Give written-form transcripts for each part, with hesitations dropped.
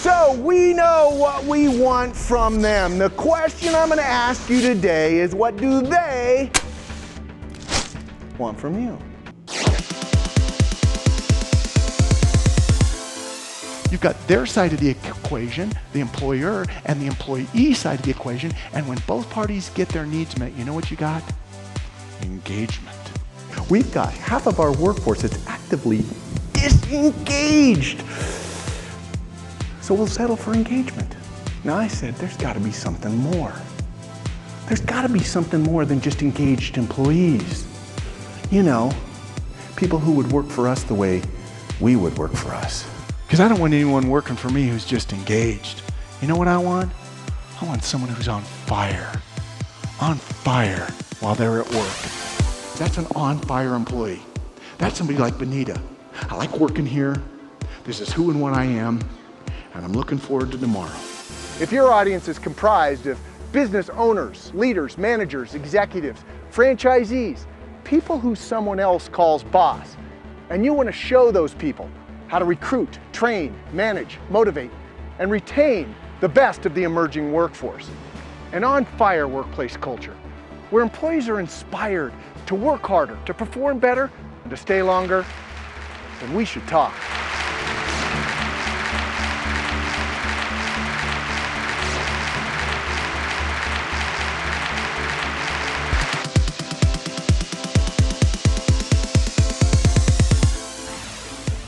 So we know what we want from them. The question I'm going to ask you today is, what do they want from you? You've got their side of the equation, the employer, and the employee side of the equation, and when both parties get their needs met, you know what you got? Engagement. We've got half of our workforce that's actively disengaged. So we'll settle for engagement. Now I said, there's got to be something more. There's got to be something more than just engaged employees. You know, people who would work for us the way we would work for us. Because I don't want anyone working for me who's just engaged. You know what I want? I want someone who's on fire. On fire while they're at work. That's an on-fire employee. That's somebody like Benita. I like working here. This is who and what I am, and I'm looking forward to tomorrow. If your audience is comprised of business owners, leaders, managers, executives, franchisees, people who someone else calls boss, and you want to show those people how to recruit, train, manage, motivate, and retain the best of the emerging workforce, an on-fire workplace culture where employees are inspired to work harder, to perform better, and to stay longer, then we should talk.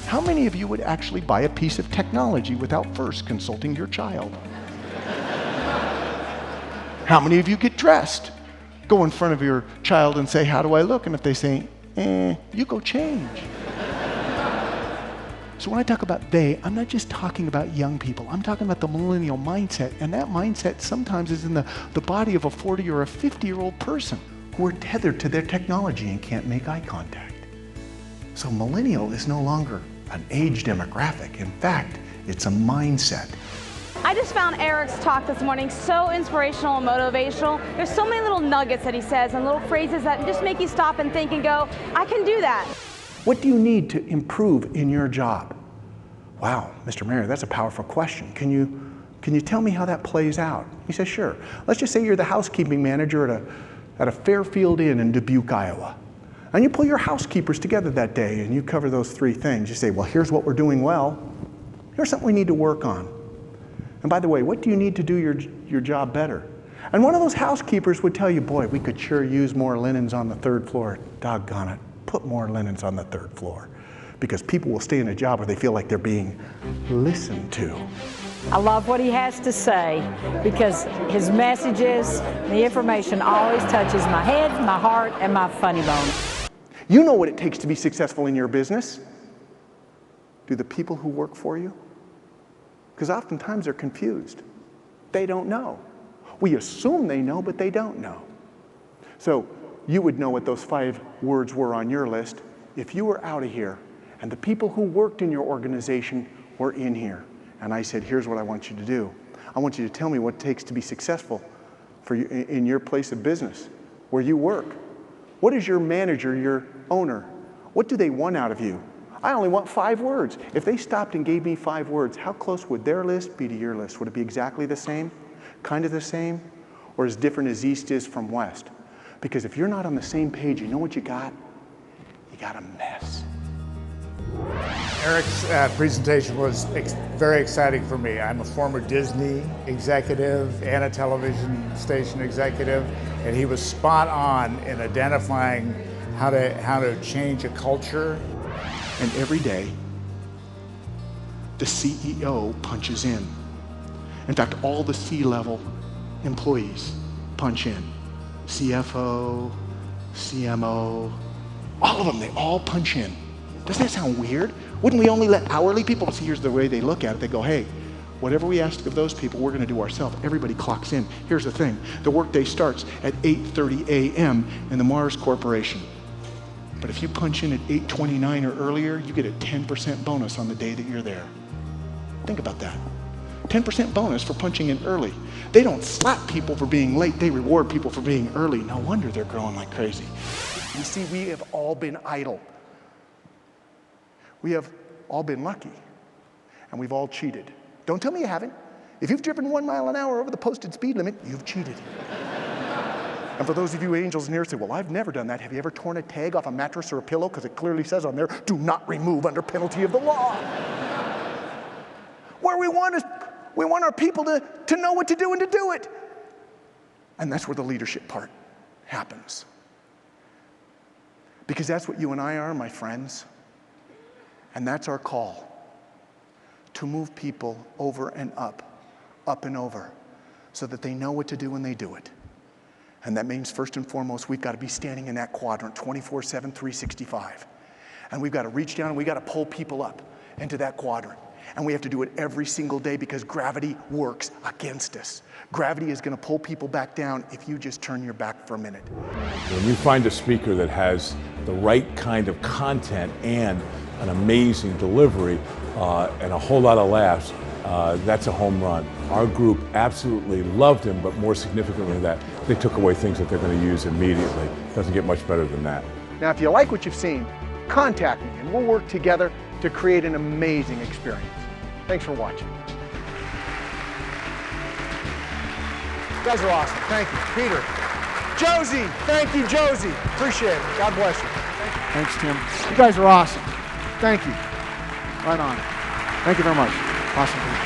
How many of you would actually buy a piece of technology without first consulting your child? How many of you get dressed? Go in front of your child and say, how do I look? And if they say, you go change. So when I talk about they, I'm not just talking about young people. I'm talking about the millennial mindset. And that mindset sometimes is in the body of a 40 or a 50-year-old person who are tethered to their technology and can't make eye contact. So millennial is no longer an age demographic. In fact, it's a mindset. I just found Eric's talk this morning so inspirational and motivational. There's so many little nuggets that he says and little phrases that just make you stop and think and go, I can do that. What do you need to improve in your job? Wow, Mr. Mayor, that's a powerful question. Can you tell me how that plays out? He says, sure. Let's just say you're the housekeeping manager at a Fairfield Inn in Dubuque, Iowa. And you pull your housekeepers together that day and you cover those three things. You say, well, here's what we're doing well. Here's something we need to work on. And by the way, what do you need to do your job better? And one of those housekeepers would tell you, boy, we could sure use more linens on the third floor. Doggone it, put more linens on the third floor. Because people will stay in a job where they feel like they're being listened to. I love what he has to say because his messages, the information always touches my head, my heart, and my funny bone. You know what it takes to be successful in your business. Do the people who work for you? Because oftentimes they're confused. They don't know. We assume they know, but they don't know. So you would know what those 5 words were on your list if you were out of here and the people who worked in your organization were in here. And I said, here's what I want you to do. I want you to tell me what it takes to be successful for you in your place of business, where you work. What is your manager, your owner? What do they want out of you? I only want 5 words. If they stopped and gave me 5 words, how close would their list be to your list? Would it be exactly the same? Kind of the same? Or as different as east is from west? Because if you're not on the same page, you know what you got? You got a mess. Eric's presentation was very exciting for me. I'm a former Disney executive and a television station executive, and he was spot on in identifying how to change a culture. And every day, the CEO punches in. In fact, all the C-level employees punch in. CFO, CMO, all of them, they all punch in. Doesn't that sound weird? Wouldn't we only let hourly people? See, here's the way they look at it. They go, hey, whatever we ask of those people, we're going to do ourselves. Everybody clocks in. Here's the thing. The workday starts at 8:30 a.m. in the Mars Corporation. But if you punch in at 8:29 or earlier, you get a 10% bonus on the day that you're there. Think about that. 10% bonus for punching in early. They don't slap people for being late. They reward people for being early. No wonder they're growing like crazy. You see, we have all been idle. We have all been lucky, and we've all cheated. Don't tell me you haven't. If you've driven 1 mile an hour over the posted speed limit, you've cheated. And for those of you angels in here who say, well, I've never done that. Have you ever torn a tag off a mattress or a pillow? Because it clearly says on there, do not remove under penalty of the law. Where we want our people to know what to do and to do it. And that's where the leadership part happens. Because that's what you and I are, my friends. And that's our call. To move people over and up and over, so that they know what to do when they do it. And that means first and foremost, we've got to be standing in that quadrant 24/7, 365. And we've got to reach down and we've got to pull people up into that quadrant. And we have to do it every single day because gravity works against us. Gravity is going to pull people back down if you just turn your back for a minute. When you find a speaker that has the right kind of content and an amazing delivery and a whole lot of laughs, that's a home run. Our group absolutely loved him, but more significantly than that, they took away things that they're going to use immediately. Doesn't get much better than that. Now, if you like what you've seen, contact me and we'll work together to create an amazing experience. Thanks for watching. You guys are awesome. Thank you. Peter. Josie. Thank you, Josie. Appreciate it. God bless you. Thanks, Tim. You guys are awesome. Thank you. Right on. Thank you very much. Awesome.